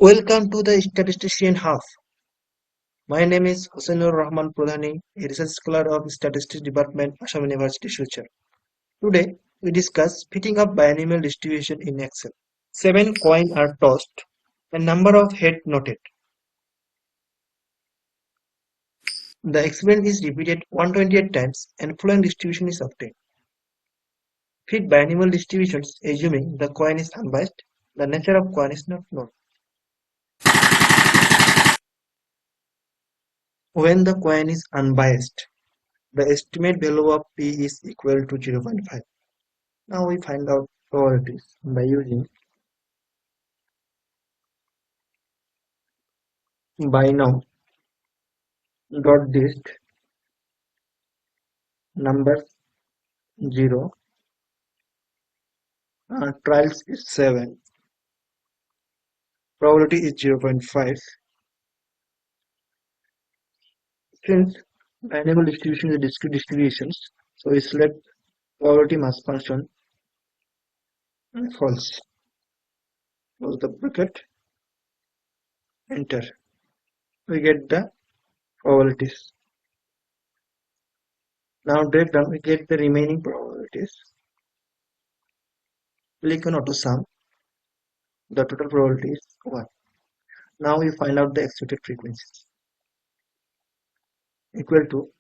Welcome to the Statistician Half. My name is Husainur Rahman Pradhani, a research scholar of Statistics Department, Assam University, Silchar. Today, we discuss fitting up binomial distribution in Excel. 7 coins are tossed, and number of heads noted. The experiment is repeated 128 times, and following distribution is obtained. Fit binomial distributions assuming the coin is unbiased. The nature of coin is not known. When the coin is unbiased, the estimate value of P is equal to 0.5. Now we find out probabilities by using Binom.DIST numbers 0, trials is 7, probability is 0.5. Since binomial distribution is discrete distributions, so we select probability mass function false. Close the bracket, enter. We get the probabilities. Now drag down, we get the remaining probabilities. Click on auto sum. The total probability is 1. Now we find out the expected frequencies equal to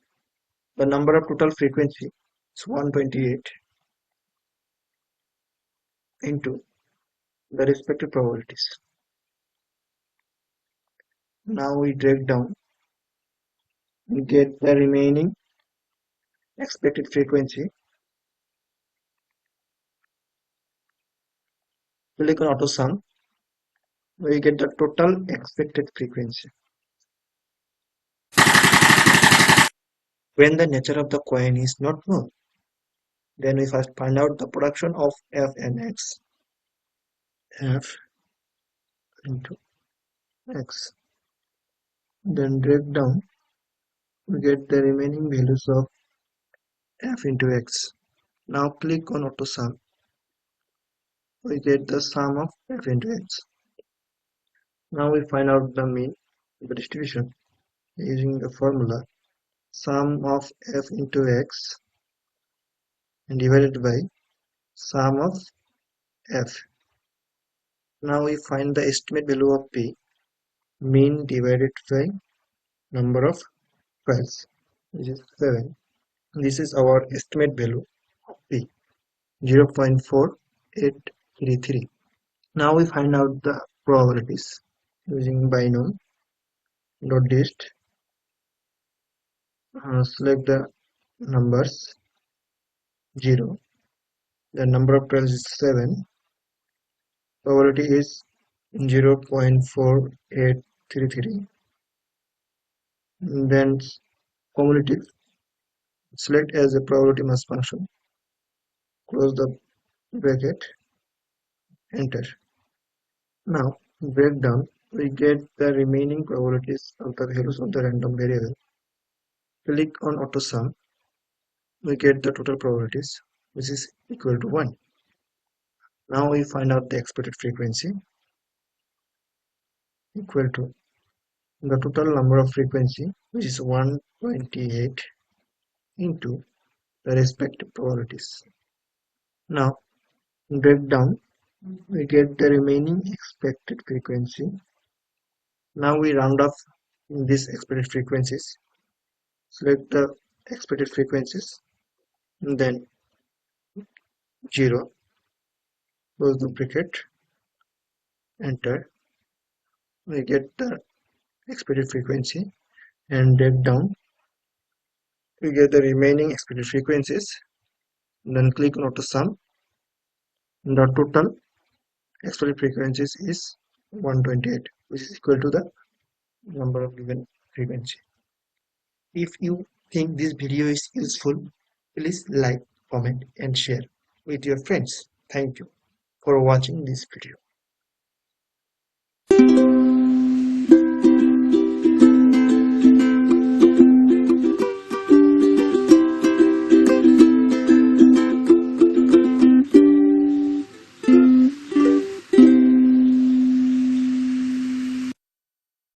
the number of total frequency is 128 into the respective probabilities. Now we drag down, we get the remaining expected frequency. Click on auto sum, we get the total expected frequency. When the nature of the coin is not known, then we first find out the production of f and x. F into x. Then drag down, we get the remaining values of f into x. Now click on auto sum, we get the sum of f into x. Now we find out the mean of the distribution using the formula sum of f into x and divided by sum of f. Now we find the estimate value of p, mean divided by number of trials, which is 7. This is our estimate value of p, 0.4833. Now we find out the probabilities using Binom.DIST. Select the numbers 0. The number of trials is 7. Probability is 0.4833. Then cumulative, select as a probability mass function. Close the bracket, enter. Now break down, we get the remaining probabilities of the values of the random variable. Click on auto sum, we get the total probabilities, which is equal to 1. Now we find out the expected frequency equal to the total number of frequency, which is 128 into the respective probabilities. Now break down, we get the remaining expected frequency. Now we round off these expected frequencies. Select the expected frequencies, and then 0. Close the bracket, enter. We get the expected frequency and drag down. We get the remaining expected frequencies. Then click on auto sum. The total expected frequencies is 128, which is equal to the number of given frequency. If you think this video is useful, please like, comment and share with your friends. Thank you for watching this video.